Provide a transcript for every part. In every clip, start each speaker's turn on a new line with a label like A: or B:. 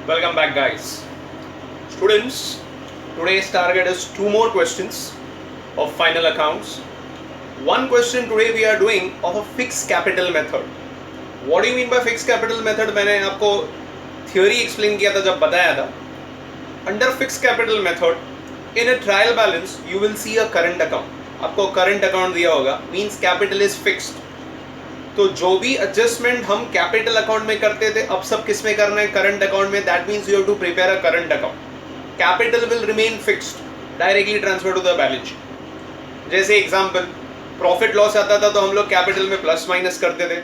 A: Welcome back, guys. Students, today's target is two more questions of final accounts. One question today we are doing of a fixed capital method. What do you mean by fixed capital method? मैंने आपको theory explain किया था जब बताया था. Under fixed capital method, in a trial balance, you will see a current account. आपको current account दिया होगा, means capital is fixed. तो जो भी एडजस्टमेंट हम कैपिटल अकाउंट में करते थे अब सब किस में करना है, करंट अकाउंट में. That means you have to prepare a current account. Capital will remain fixed, directly transfer to the balance sheet. जैसे एग्जांपल, प्रॉफिट लॉस आता था तो हम लोग कैपिटल में प्लस माइनस करते थे,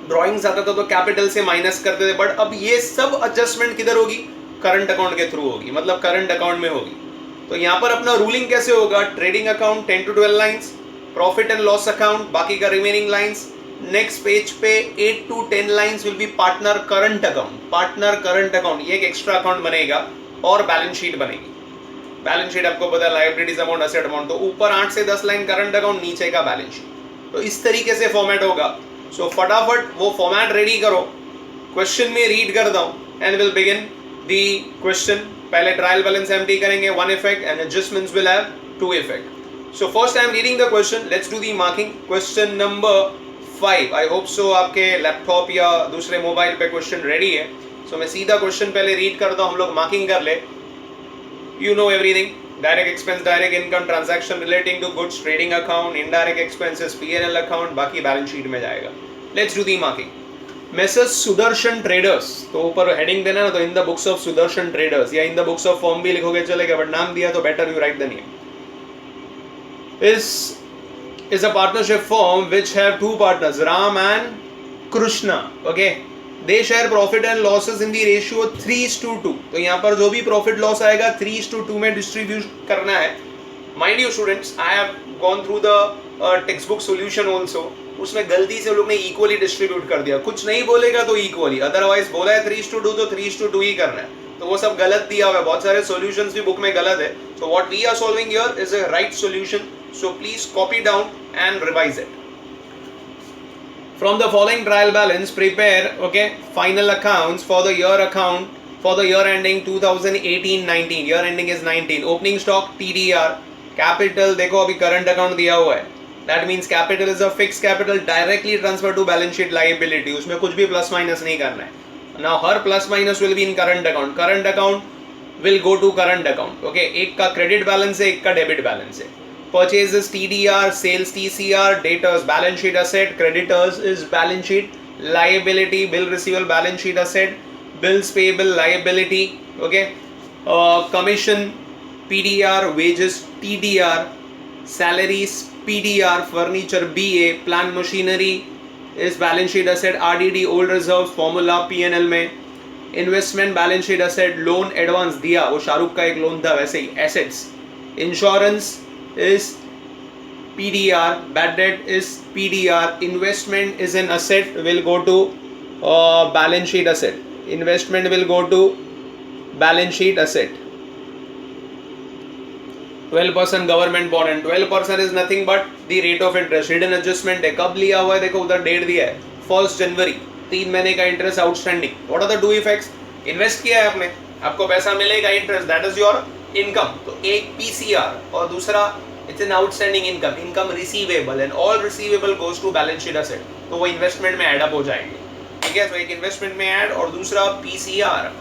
A: ड्रॉइंग्स आता था तो कैपिटल से माइनस करते थे. बट अब ये सब एडजस्टमेंट किधर होगी, करंट अकाउंट के थ्रू होगी, मतलब करंट अकाउंट में होगी. तो यहाँ पर अपना रूलिंग कैसे होगा, trading account 10 to 12 lines, profit and loss account बाकी का रिमेनिंग लाइन्स. नेक्स्ट पेज पे 8 to 10 lines will be partner current account. Partner current account ये एक एक्स्ट्रा अकाउंट बनेगा और बैलेंस शीट बनेगी. बैलेंस शीट आपको पता है, लायबिलिटीज अमाउंट, असेट अमाउंट. तो ऊपर 8 से 10 लाइन करंट अकाउंट, नीचे का बैलेंस शीट. तो इस तरीके से फॉर्मेट होगा. सो फटाफट वो फॉर्मेट रेडी करो, क्वेश्चन में रीड कर दो and will begin the question. पहले ट्रायल बैलेंस एम्प्टी करेंगे, one effect, and adjustments will have to effect. So first I am reading the question. Let's do the marking. Question number 5. I hope so आपके laptop या दूसरे mobile पे question ready है. सो मैं सीधा question पहले read करता हूँ, हम लोग मार्किंग कर ले. You know everything. Direct expense, direct income, transaction relating to goods, trading account, indirect expenses, PNL account, बाकी बैलेंस शीट में जाएगा. Let's do the marking. Messrs Sudarshan traders, तो ऊपर हेडिंग देना ना, तो in the books of Sudarshan traders या in the books of firm भी लिखोगे चलेगा, बट नाम दिया तो better you write the name. is a partnership firm which have two partners, Ram and Krishna. Okay, they share profit and losses in the ratio 3:2. तो यहाँ पर जो भी profit loss आएगा 3:2 में distribute करना है. Mind you students, I have gone through the textbook solution also. उसमें गलती से लोग ने equally distribute कर दिया. कुछ नहीं बोलेगा तो equally, otherwise बोला है 3:2 तो 3:2 ही करना है. तो वो सब गलत दिया हुआ है, बहुत सारे solutions भी बुक में गलत है. So what we are solving here is a right solution. So please copy down and revise it. From the following trial balance, prepare final accounts for the year account for the year ending 2018-19. Year ending is 19. Opening stock TDR. Capital देखो अभी current account दिया हुआ है. That means capital is a fixed capital directly transfer to balance sheet liability. उसमें कुछ भी plus minus नहीं करना है. Now her plus minus will be in current account. Current account will go to current account. Okay, एक का credit balance है, एक का debit balance है. Purchases TDR, sales TCR, debtors balance sheet asset, creditors is balance sheet liability, bill receivable balance sheet asset, bills payable liability. Okay, commission PDR, wages TDR, salaries PDR, furniture BA, plant machinery is balance sheet asset, RDD old reserves formula PNL में. Investment balance sheet asset, loan advance दिया, वो शाहरुख का एक loan था वैसे ही, assets. Insurance is PDR, bad debt is PDR, investment is an asset, will go to balance sheet asset. Investment will go to balance sheet asset. 12% government bond, and 12% is nothing but the rate of interest. Hidden adjustment है, कब लिया हुआ है देखो उधर date दिया है, 1 जनवरी, 3 महीने का interest outstanding. What are the two effects? Invest किया है आपने, आपको पैसा मिलेगा interest, that is your income. तो एक पीसीआर और दूसरा it's an outstanding income, income receivable, and all receivable goes to balance sheet asset. तो वो इन्वेस्टमेंट में ऐड अप हो जाएंगे. ठीक है, तो एक इन्वेस्टमेंट में ऐड और दूसरा PCR.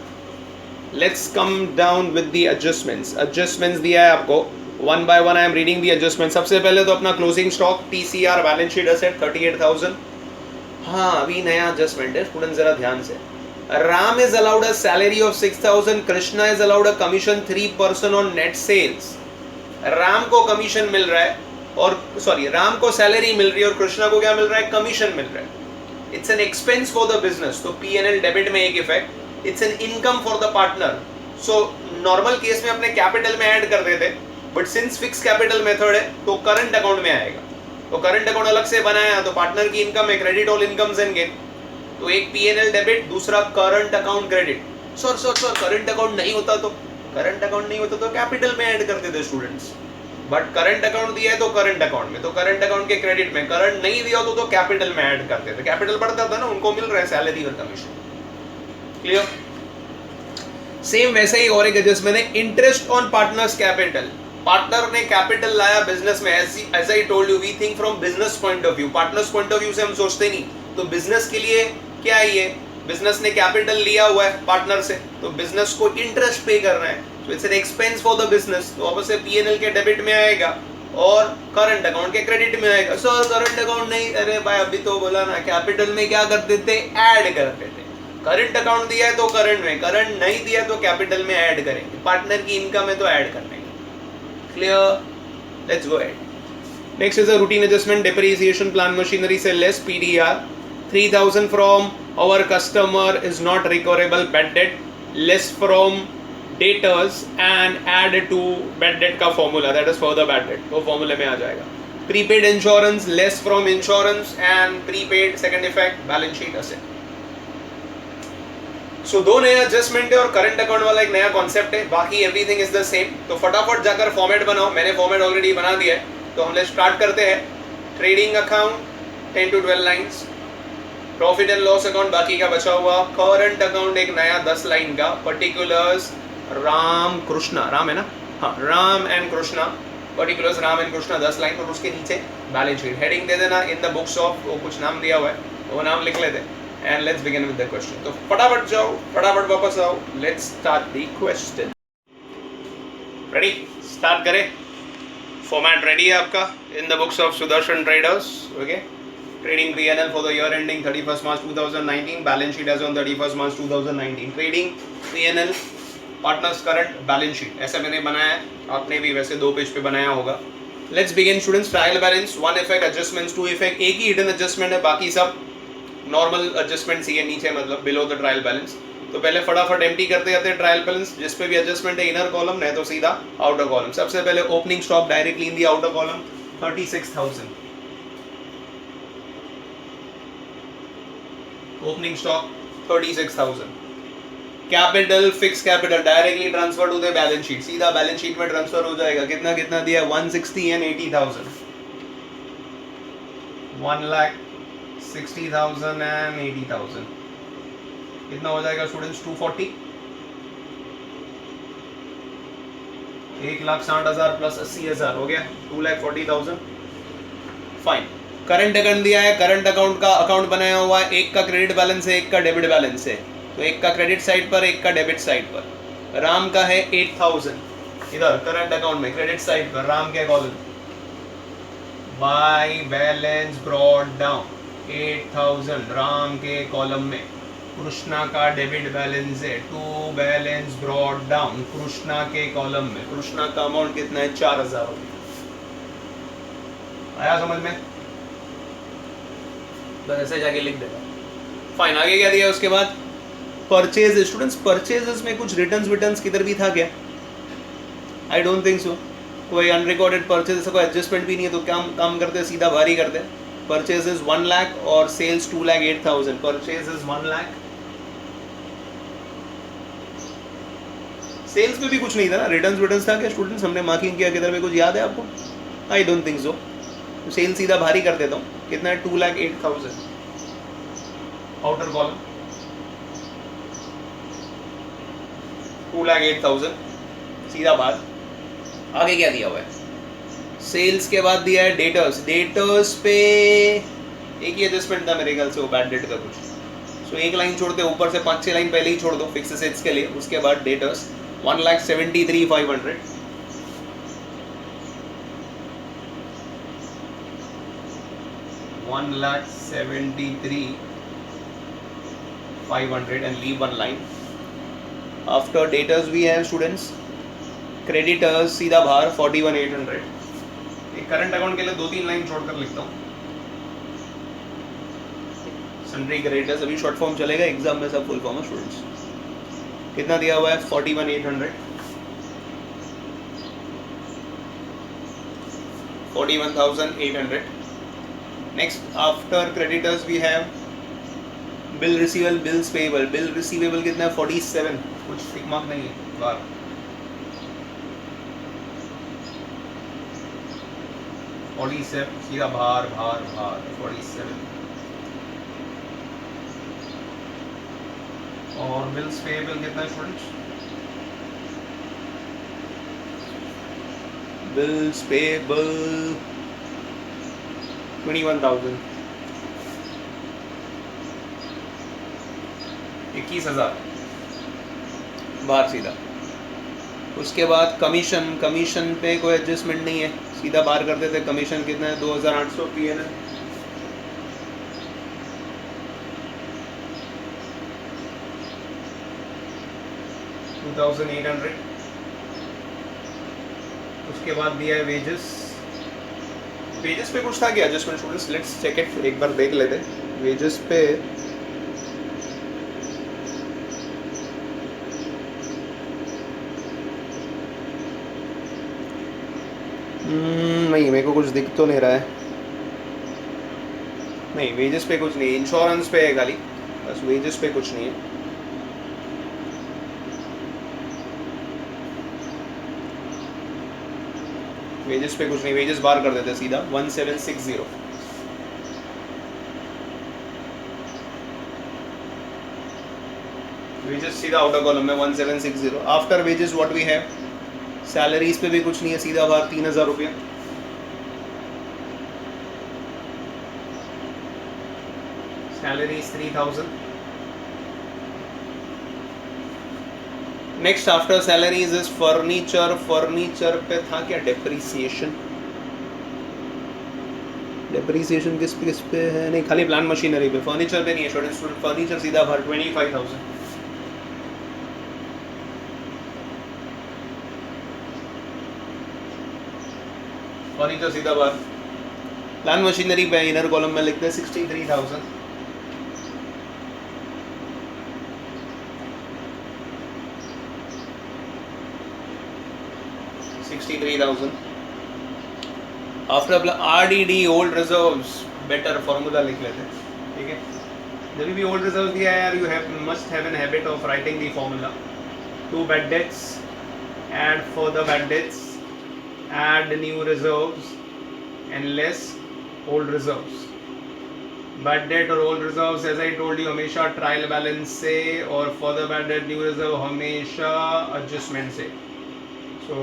A: Let's come down with the adjustments. Adjustments दिया है आपको, one by one I am reading the adjustment. सबसे पहले तो अपना closing stock TCR balance sheet asset 38,000. हाँ, अभी नया एडजस्टमेंट है स्टूडेंट, जरा ध्यान से. Ram is allowed a salary of 6,000. Krishna is allowed a commission 3% on net sales. Ram को कमीशन मिल रहा है और राम को सैलरी मिल रही है और कृष्णा को क्या मिल रहा है, कमीशन मिल रहा है. It's an expense for the business, तो पीएनएल डेबिट में एक effect. It's an income for the partner. So normal case में अपने कैपिटल में ऐड कर देते, but since fix capital method है तो करंट अकाउंट में आएगा. तो करंट अकाउंट अलग से बनाया तो पार्टनर की इनकम है, credit all incomes and gain. तो एक पीएनएल डेबिट, दूसरा current account credit. Sir current account नहीं होता तो कैपिटल में ऐड करते थे स्टूडेंट्स. बट करंट अकाउंट दिया है तो करंट अकाउंट में, तो करंट अकाउंट के क्रेडिट में. करंट नहीं दिया तो कैपिटल में ऐड करते थे. कैपिटल बढ़ता था ना, उनको मिल रहा है सैलरी और कमीशन. क्लियर? सेम वैसे ही और एक एडजस्टमेंट है interest on partners capital. Partner ने कैपिटल लाया बिजनेस में, as I told you we think from business point of view, partners point of view से हम सोचते नहीं। तो बिजनेस के लिए क्या है, ये बिजनेस ने कैपिटल लिया हुआ है पार्टनर से, तो बिजनेस को इंटरेस्ट पे करना है, तो it's an expense for the business, तो ऑब्वियसली पीएनएल के डेबिट में आएगा और करंट अकाउंट के क्रेडिट में आएगा। सर करंट अकाउंट नहीं, अरे भाई अभी तो बोला ना, कैपिटल में क्या करते थे, ऐड करते थे। करंट अकाउंट दिया है तो करंट में, करंट नहीं दिया तो कैपिटल में ऐड करेंगे, पार्टनर की इनकम है तो ऐड कर लेंगे। Clear, let's go ahead. Next is a routine adjustment, depreciation plant machinery से less PDR 3000 from our customer is not recoverable bad debt, less from debtors and add to bad debt का formula, that is for the bad debt, वो फॉर्मूले में आ जाएगा। Prepaid insurance less from insurance and prepaid second effect balance sheet asset. So दो नए adjustment है और करंट अकाउंट वाला एक नया कॉन्सेप्ट है, बाकी एवरीथिंग इज द सेम। तो फटाफट जाकर फॉर्मेट बनाओ, मैंने फॉर्मेट ऑलरेडी बना दिया है, तो हम लोग स्टार्ट करते हैं। Trading account 10 to 12 lines, profit and loss account बाकी का बचा हुआ, करंट अकाउंट एक नया 10 लाइन का, पर्टिकुलर्स राम कृष्णा, राम है ना, हाँ Ram and Krishna, particulars Ram and Krishna 10 line, और उसके नीचे बैलेंस शीट हेडिंग दे देना इन द बुक्स ऑफ, वो कुछ नाम दिया हुआ है वो नाम लिख लेते हैं। And let's begin with the question. तो फटाफट जाओ, फटाफट वापस आओ, let's start the question. Ready? Start करें। Format ready है आपका in the books of Sudarshan Traders. Okay? Trading P&L for the year ending 31st March 2019. Balance sheet as on 31st March 2019. Trading P&L, partners current, balance sheet. ऐसा मैंने बनाया है, आपने भी वैसे 2 पेज पे बनाया होगा। Let's begin students. Trial balance, 1 effect, adjustments 2 effect, एक ही hidden adjustment है, बाकी सब नॉर्मल एडजस्टमेंट ही है नीचे, मतलब बिलो द ट्रायल बैलेंस। तो पहले फटाफट एम्प्टी करते जाते हैं ट्रायल बैलेंस, जिस पे भी एडजस्टमेंट है इनर कॉलम, नहीं तो सीधा आउटर कॉलम। सबसे पहले opening stock directly in the outer column 36,000, opening stock 36,000। Capital, fix capital directly transfer to the balance sheet, सीधा बैलेंस शीट में ट्रांसफर हो जाएगा। कितना कितना दिया, 160 एंड 80,000, 1,60,000 and 80,000, कितना हो जाएगा स्टूडेंट्स, 240, 1,60,000 प्लस 80,000 हो गया 2,40,000। फाइन, करंट अकाउंट दिया है, करंट अकाउंट का अकाउंट बनाया हुआ है, एक का क्रेडिट बैलेंस है, एक का डेबिट बैलेंस है, तो एक का क्रेडिट साइड पर, एक का डेबिट साइड पर। राम का है 8,000 इधर करंट अकाउंट में, क्रेडिट साइड पर राम के column, by balance brought down 8,000 Ram के कॉलम में। कृष्णा का डेबिट बैलेंस है, to balance brought down Krishna के कॉलम में, कृष्णा का अमाउंट कितना है, 4,000 हो गया। आया समझ में, बस ऐसे जाके लिख देगा। फाइन, आगे क्या दिया उसके बाद, परचेज। स्टूडेंट्स परचेजेस में कुछ रिटर्न्स किधर भी था क्या, आई डोंट थिंक सो। कोई अनरिकॉर्डेड परचेज, ऐसा कोई एडजस्टमेंट भी नहीं है, तो काम करते हैं, सीधा भारी करते हैं। Purchases 1 lakh और sales 2,08,000. Purchases 1 lakh. सेल्स में भी कुछ नहीं था ना, रिटर्न्स था क्या स्टूडेंट्स, हमने मार्किंग किया किधर में, कुछ याद है आपको, आई डोंट थिंक सो। सेल सीधा भारी कर देता हूँ, कितना है, 2,08,000 आउटर कॉलम, 2,08,000 सीधा बाहर। आगे क्या दिया हुआ है, सेल्स के बाद दिया है डेटर्स। डेटर्स पे एक ही एडजस्टमेंट था मेरे ख्याल से, वो बैड डेट का कुछ, सो एक लाइन छोड़ते, ऊपर से 5-6 लाइन पहले ही छोड़ दो फिक्स एसेट्स के लिए। उसके बाद debtors 1,73,500, $1,73,500 and leave one line. After debtors we have students creditors, सीधा बाहर 41,800। एक करंट अकाउंट के लिए 2-3 लाइन छोड़कर लिखता हूँ। सन्ड्री क्रेडिटर्स अभी शॉर्ट फॉर्म चलेगा, एग्जाम में सब फुल फॉर्म है स्टूडेंट्स। कितना दिया हुआ है, 41,800, 41,800। Next after creditors we have bill receivable, bills payable. Bill receivable कितना है, 47, कुछ टिक मार्क नहीं है बाहर। सीधा बाहर 47। और बिल्स पेएबल कितना है स्टूडेंट्स? बिल्स पेएबल 21,000, 21,000 बाहर सीधा। उसके बाद कमीशन पे कोई एडजस्टमेंट नहीं है, सीधा बाहर कर देते। कमीशन कितना है? 2,800 PNL। उसके बाद दिया है वेजेस पे कुछ था क्या adjustment students? Let's check it, एक बार देख लेते। वेजेस पे नहीं, मेरे को कुछ दिख तो नहीं रहा है। नहीं, वेजेस पे कुछ नहीं, इंश्योरेंस पे है खाली, बस वेजेस पे कुछ नहीं है। वेजेस पे कुछ नहीं, वेजेस बाहर कर देते सीधा 1760। वेजेस सीधा आउटर कॉलम में 1760। After wages what we have? Salaries पे भी कुछ नहीं है, सीधा बाहर 3,000 रुपया। Salaries 3,000। Next after salaries is furniture पे था क्या? डेप्रीसिएशन किस पे है? नहीं, खाली प्लांट मशीनरी पे, फर्नीचर पे नहीं है स्टूडेंट। फर्नीचर सीधा बाहर 25,000। फर्नीचर सीधा बाहर। प्लांट मशीनरी पे इनर कॉलम में लिखते हैं 63,000। After RDD old reserves, better formula लिख लेते हैं, ठीक है। जब भी ओल्ड रिजर्व दिया है यार, you must have an habit of writing the formula. 2 bad debts, add further bad debts, add new reserves and less old reserves। bad debt और old reserves as I told you हमेशा trial balance से, और further bad debt new reserve हमेशा adjustment से। So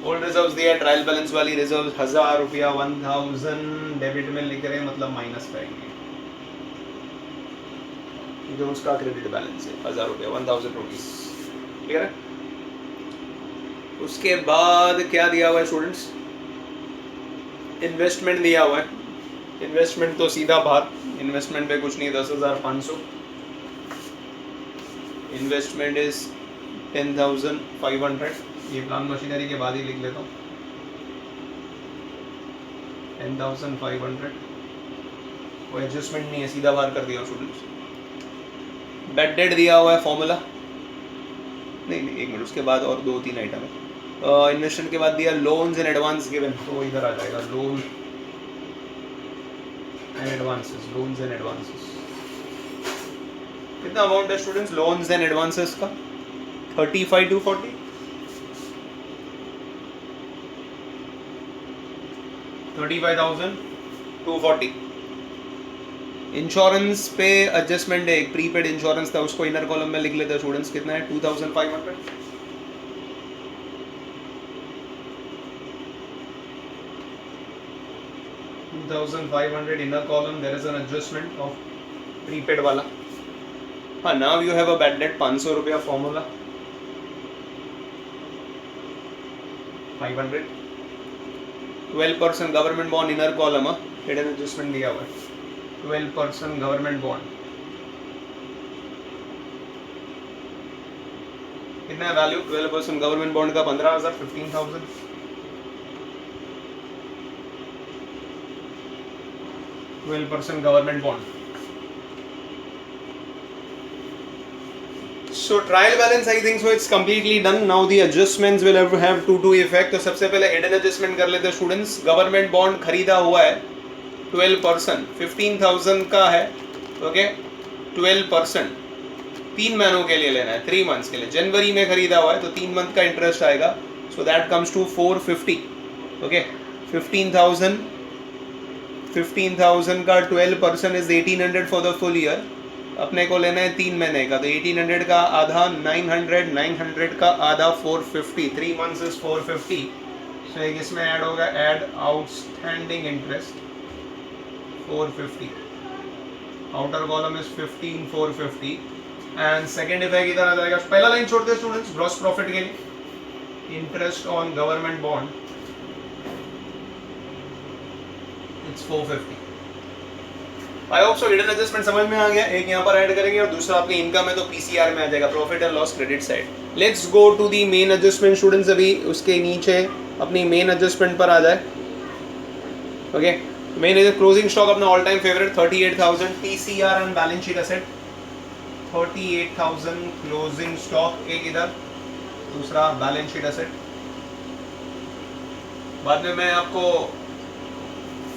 A: old reserves दिया, trial balance वाली reserves 1,000 रुपया, 1,000 debit में लिख रहे हैं, मतलब माइनस करेंगे क्योंकि उसका क्रेडिट बैलेंस है 1,000 रुपया, 1,000 रुपीज, क्लियर है। उसके बाद क्या दिया हुआ है स्टूडेंट्स? इन्वेस्टमेंट दिया हुआ है। इन्वेस्टमेंट तो सीधा बाहर, इन्वेस्टमेंट पे कुछ नहीं, 10,500। Investment is 10,500। ये प्लांट मशीनरी के बाद ही लिख लेता हूँ, 10,500। कोई एडजस्टमेंट नहीं है, सीधा बाहर कर दिया स्टूडेंट्स। बैड डेट दिया हुआ है फॉर्मूला, नहीं एक मिनट, उसके बाद और 2-3 आइटम है। इन्वेस्टमेंट के बाद दिया लोन्स एंड एडवांस गिवन, तो इधर आ जाएगा loan and advances. Loans and advances कितना अमाउंट है स्टूडेंट्स? लोन्स एंड एडवांसेस का 35 to 40, 35,240। इंश्योरेंस पे एडजस्टमेंट है, एक प्रीपेड इंश्योरेंस था, उसको इनर कॉलम में लिख लेते हैं स्टूडेंट्स। कितना है? 2,500। 2,500 inner column, there is an adjustment of prepaid वाला। हाँ, now you have a bad debt 500 रुपया formula, 500। 12% government bond inner column, hidden adjustment दिया हुआ है, 12% गवर्नमेंट बॉन्ड। कितना है वैल्यू 12% गवर्नमेंट बॉन्ड का? 15,000, 15,000। 12% government bond. So trial balance I think so it's completely done. Now the adjustments will have two effect. तो सबसे पहले hidden adjustment कर लेते हैं स्टूडेंट्स। गवर्नमेंट बॉन्ड खरीदा हुआ है 12%, 15,000 का है, ओके। 12% 3 महीनों के लिए लेना है, 3 मंथ्स के लिए। जनवरी में खरीदा हुआ है तो 3 मंथ का इंटरेस्ट आएगा, so that comes to 450, okay. 15,000 का 12% is 1,800 for the full year. अपने को लेना है 3 महीने का, तो 1800 का आधा 900, 900 का आधा 450, 3 मंथ्स इज 450. सो एक इसमें ऐड होगा, add outstanding interest 450, outer column is 15450 and second effect इधर आ जाएगा. पहला लाइन छोड़ते हैं स्टूडेंट्स ग्रॉस प्रॉफिट के लिए. Interest on government bond it's 450. I hope so return adjustment समझ में आ गया. एक यहाँ पर ऐड करेंगे और दूसरा अपनी इनकम है तो पीसीआर में आ जाएगा, profit and loss credit side. Let's go to the main adjustment students. अभी उसके नीचे अपनी मेन एडजस्टमेंट पर आ जाए. Okay, main is closing stock अपना all time favourite 38,000. PCR and balance sheet asset 38,000 closing stock. एक इधर, दूसरा बैलेंस शीट एसेट. बाद में मैं आपको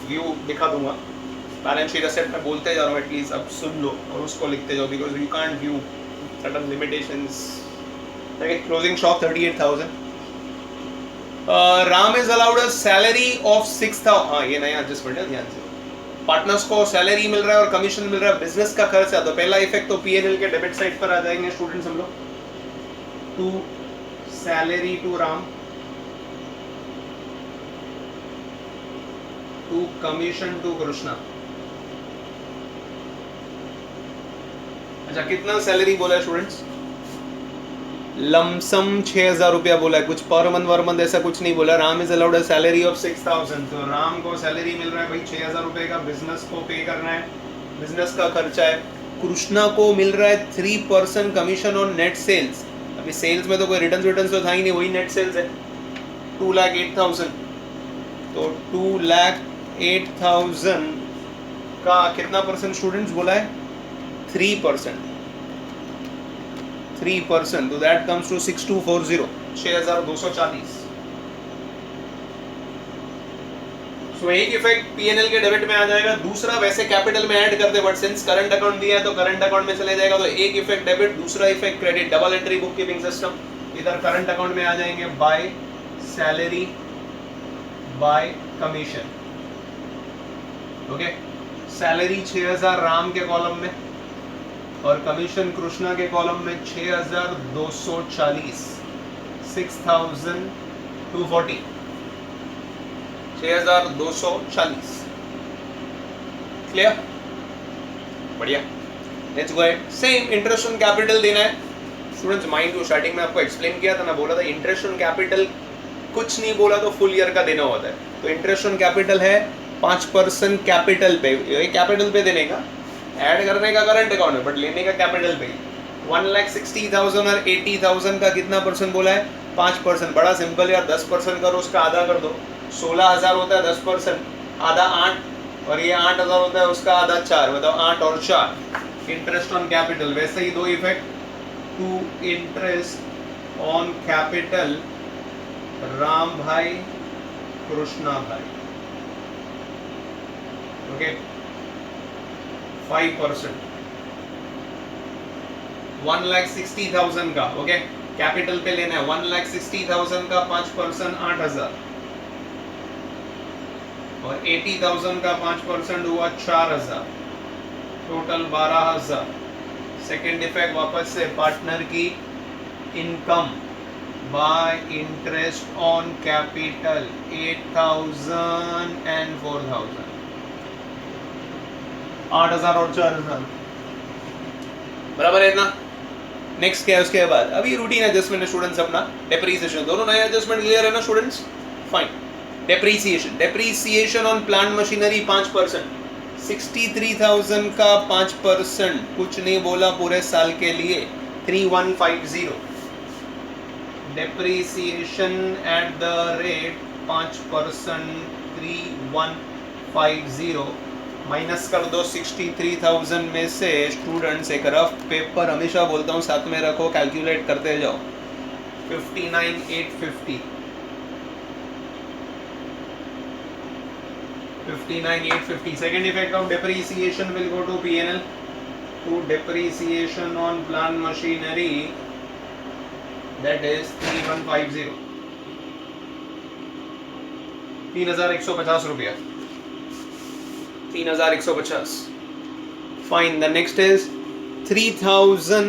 A: व्यू दिखा दूंगा. बैलेंस शीट एसेट में बोलते जा रहा हूँ, एटलीस्ट अब सुन लो और उसको लिखते जाओ because you can't view certain limitations. Closing stock 38,000. Ram is allowed a salary of 6,000. हाँ, ये नया एडजस्टमेंट है, ध्यान से. पार्टनर्स को सैलरी मिल रहा है और कमीशन मिल रहा है, बिजनेस का खर्च है. तो पहला इफेक्ट तो पीएनएल के डेबिट साइड पर आ जाएंगे स्टूडेंट्स हम लोग. To salary to Ram, to commission to Krishna. अच्छा, कितना सैलरी बोला है स्टूडेंट्स? लमसम 6,000 रुपया बोला है, कुछ पर मंथ ऐसा कुछ नहीं बोला. Ram is allowed a salary of 6,000. तो राम को सैलरी मिल रहा है भाई 6,000 रुपये का, बिजनेस को पे करना है, बिजनेस का खर्चा है. कृष्णा को मिल रहा है 3% कमीशन ऑन नेट सेल्स. अभी सेल्स में तो कोई रिटर्न तो था ही नहीं, वही नेट सेल्स है. 2,08,000. तो 2,08,000 का कितना परसेंट स्टूडेंट्स बोला है? 3%. 3%, तो दैट कम्स टू 6,240, 6,240. सो एक इफेक्ट पीएनएल के डेबिट में आ जाएगा, दूसरा वैसे कैपिटल में ऐड करते, बट सिंस करंट अकाउंट दिया है तो करंट अकाउंट में चले जाएगा. तो एक इफेक्ट डेबिट, दूसरा effect credit, double entry book keeping system. इधर करंट अकाउंट में आ जाएंगे by salary, bye commission. Okay, salary 6,000 Ram के कॉलम में और कमीशन कृष्णा के कॉलम में 6,240, 6,240, 6,240. क्लियर? बढ़िया. Let's go ahead. Same interest on capital देना है स्टूडेंट्स. माइंड यू, स्टार्टिंग में आपको एक्सप्लेन किया था ना, बोला था इंटरेस्ट ऑन कैपिटल कुछ नहीं बोला तो फुल ईयर का देना होता है. तो इंटरेस्ट ऑन कैपिटल है 5% कैपिटल पे, कैपिटल पे देने का, ऐड करने का करंट अकाउंट में, बट लेने का कैपिटल पे. 1,60,000 और 80,000 का कितना परसेंट बोला है? 5%. बड़ा सिंपल यार, 10% करो, उसका आधा कर दो. 16,000 होता है 10%, आधा 8, और ये 8,000 होता है उसका आधा 4. बताओ 8 और 4 इंटरेस्ट ऑन कैपिटल. वैसे ही दो effect, to interest on capital Ram भाई, कृष्णा भाई. ओके, 5%. 1,60,000 का, ओके, कैपिटल पे लेना है. 1,60,000 का 5% 8,000 और 80,000 का 5% हुआ 4,000, टोटल 12,000. सेकेंड इफेक्ट वापस से पार्टनर की income by interest on capital 8,000 and 4,000, 8,000 और 4,000. बराबर है ना? नेक्स्ट क्या है उसके बाद? अभी रूटीन एडजस्टमेंट स्टूडेंट्स अपना डेप्रीसिएशन. दोनों नए एडजस्टमेंट क्लियर है ना students? Fine. Depreciation on plant machinery 5%. 63,000 का 5%, कुछ नहीं बोला पूरे साल के लिए, 3,150. Depreciation at the rate 5%, 3,150. Minus कर दो 63,000 में से स्टूडेंट्स. एक रफ पेपर हमेशा बोलता हूँ साथ में रखो, कैलकुलेट करते जाओ. 59,850, 59,850. Second effect of depreciation will go to P&L, to depreciation on plant machinery, that is 3,150, 3,150 रुपया, 3,150. Fine. The next is 3000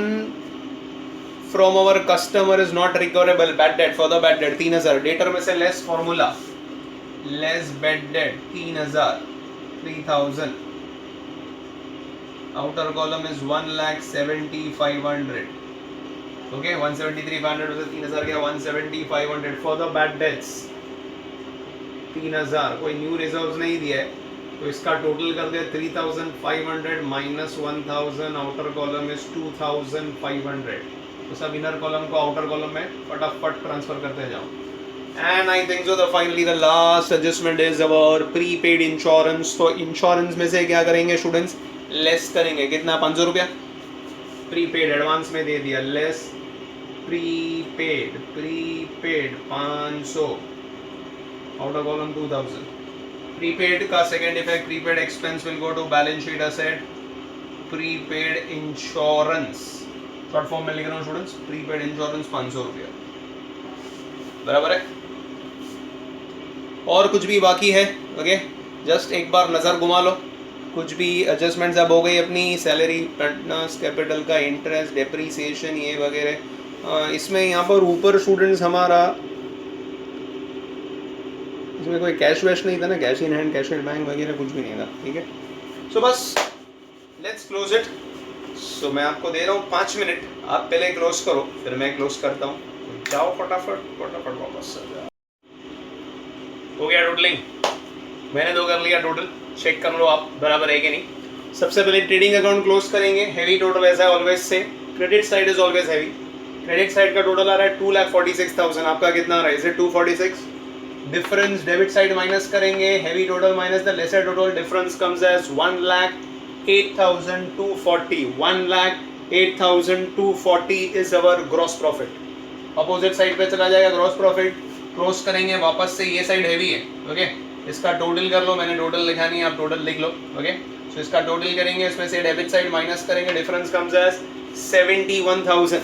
A: from our customer is not recoverable, bad date, for the bad date 3000, debtor में से less formula, less bad debt 3000, 3000, outer column is 1,70,500, okay 173,500 से 3000 गया 170,500 for the bad debts 3000, कोई new reserves नहीं दिया है तो इसका टोटल कर दे 3,500 माइनस 1,000, आउटर कॉलम इज 2,500, तो सब इनर कॉलम को आउटर कॉलम में फटाफट ट्रांसफर करते जाओ. And I think so the finally the last adjustment is our prepaid insurance. तो इंश्योरेंस में से क्या करेंगे स्टूडेंट्स, लेस करेंगे, कितना 500 रुपया प्रीपेड एडवांस में दे दिया, less prepaid 500, outer column 2000. Prepaid का second effect, prepaid expense will go to balance sheet asset, prepaid insurance short form में लिख रहा हूँ स्टूडेंट्स, प्रीपेड इंश्योरेंस 500 रुपया, बराबर है. और कुछ भी बाकी है, ओके जस्ट एक बार नज़र घुमा लो, कुछ भी एडजस्टमेंट्स अब हो गई अपनी, सैलरी, पेंटनेस, कैपिटल का इंटरेस्ट, डेप्रीसिएशन, ये वगैरह. इसमें यहाँ पर ऊपर स्टूडेंट्स हमारा इसमें कोई कैश वैश नहीं था ना, cash in hand, cash in bank वगैरह कुछ भी नहीं था, ठीक है. सो बस लेट्स क्लोज इट. सो मैं आपको दे रहा हूँ 5 मिनट, आप पहले क्लोज करो फिर मैं क्लोज करता हूँ, जाओ फटाफट वापस जाओ. हो गया टोटलिंग, मैंने 2 कर लिया टोटल, चेक कर लो आप बराबर है कि नहीं. सबसे पहले ट्रेडिंग अकाउंट क्लोज करेंगे, हैवी टोटल ऐसा है ऑलवेज से, credit side is always heavy. Credit side का टोटल आ रहा है 2,46,000, आपका कितना आ रहा है, is it 246. Difference debit side minus करेंगे, heavy total minus the lesser total, difference comes as 1,08,240. 1,08,240 is our gross profit. Opposite side पे चला जाएगा ग्रॉस प्रॉफिट, क्लोज करेंगे वापस से, ये साइड हैवी है, ओके इसका टोटल कर लो, मैंने टोटल लिखा नहीं है, आप टोटल लिख लो, ओके सो इसका टोटल करेंगे, इसमें से डेबिट साइड माइनस करेंगे, डिफरेंस कम्स एज 71,000.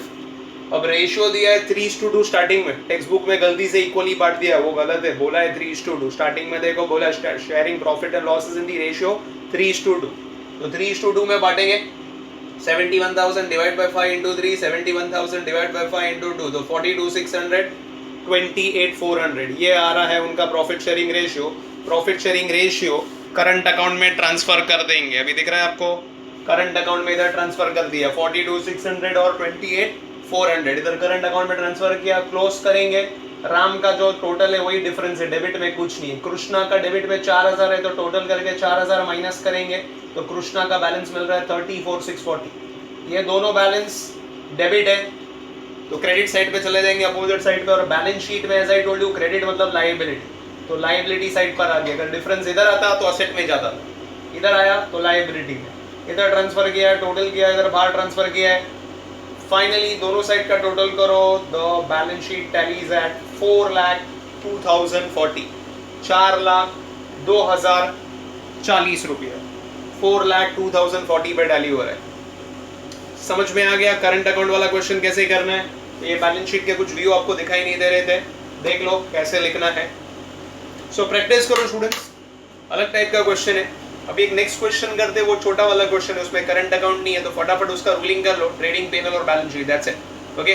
A: अब रेशियो दिया है 3:2 स्टार्टिंग में, टेक्स्ट बुक में गलती से इक्वली बांट दिया है, वो गलत है, बोला है 3:2. स्टार्टिंग में देखो बोला sharing profit and losses in the ratio 3:2, तो 3:2 में बांटेंगे. 71,000 divide by 5 into 3, 71,000 divide by 5 into 2, तो 42,600, 28,400 ये आ रहा है उनका profit sharing ratio. Profit sharing ratio current account में ट्रांसफर कर देंगे, अभी दिख रहा है आपको, करंट अकाउंट में इधर ट्रांसफर कर दिया 42,600 और 28,400 इधर करंट अकाउंट में ट्रांसफर किया, क्लोज करेंगे. राम का जो टोटल है वही डिफरेंस है, डेबिट में कुछ नहीं है. कृष्णा का डेबिट में 4,000 है, तो टोटल करके 4,000 माइनस करेंगे तो कृष्णा का बैलेंस मिल रहा है 34,640. ये दोनों बैलेंस डेबिट है तो क्रेडिट साइड पे चले जाएंगे अपोजिट साइड पे, और बैलेंस शीट में as I told you credit मतलब लायबिलिटी, तो लायबिलिटी साइड पर आ गया. अगर डिफरेंस इधर आता तो असेट में जाता, इधर आया तो लायबिलिटी में, इधर ट्रांसफर किया है, टोटल किया है, इधर बाहर ट्रांसफर किया है. फाइनली दोनों साइड का टोटल करो, the balance sheet tallies at 4,02,040, 4,02,040 रुपया, 4,02,040 पे टैली हो रहा है. समझ में आ गया करंट अकाउंट वाला क्वेश्चन कैसे करना है. ये बैलेंस शीट के कुछ व्यू आपको दिखाई नहीं दे रहे थे, देख लो कैसे लिखना है. सो प्रैक्टिस करो स्टूडेंट्स, अलग टाइप का क्वेश्चन है. अभी एक नेक्स्ट क्वेश्चन करते, वो छोटा वाला क्वेश्चन है, उसमें करंट अकाउंट नहीं है, तो फटाफट उसका रूलिंग कर लो, ट्रेडिंग, पेनल और balance sheet, that's it, okay.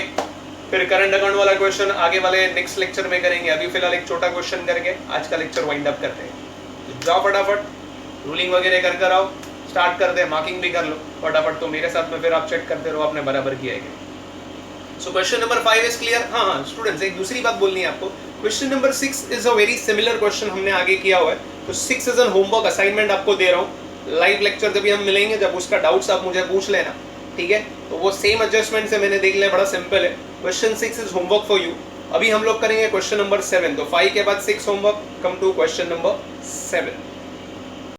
A: फिर करंट अकाउंट वाला क्वेश्चन आगे वाले नेक्स्ट लेक्चर में करेंगे. अभी फिलहाल एक छोटा क्वेश्चन करके आज का लेक्चर वाइंड अप करते हैं. जाओ फटाफट रूलिंग वगैरह कर आओ, स्टार्ट कर दे, मार्किंग भी कर लो फटाफट, तो मेरे साथ में फिर आप चेक करते रहो आपने बराबर किया है. So question number 5 is clear. हाँ स्टूडेंट्स, एक दूसरी बात बोलनी है आपको, question number 6 is a very similar question, हमने आगे किया हुआ है, तो 6 इज एन होमवर्क असाइनमेंट आपको दे रहा हूँ. लाइव लेक्चर जब भी हम मिलेंगे, जब उसका डाउट्स आप मुझे पूछ लेना, ठीक है, तो वो सेम एडजस्टमेंट से मैंने देख लिया, बड़ा सिंपल है. Question 6 is homework for you. अभी हम लोग करेंगे क्वेश्चन नंबर 7, तो 5 के बाद 6 homework, come to question number 7.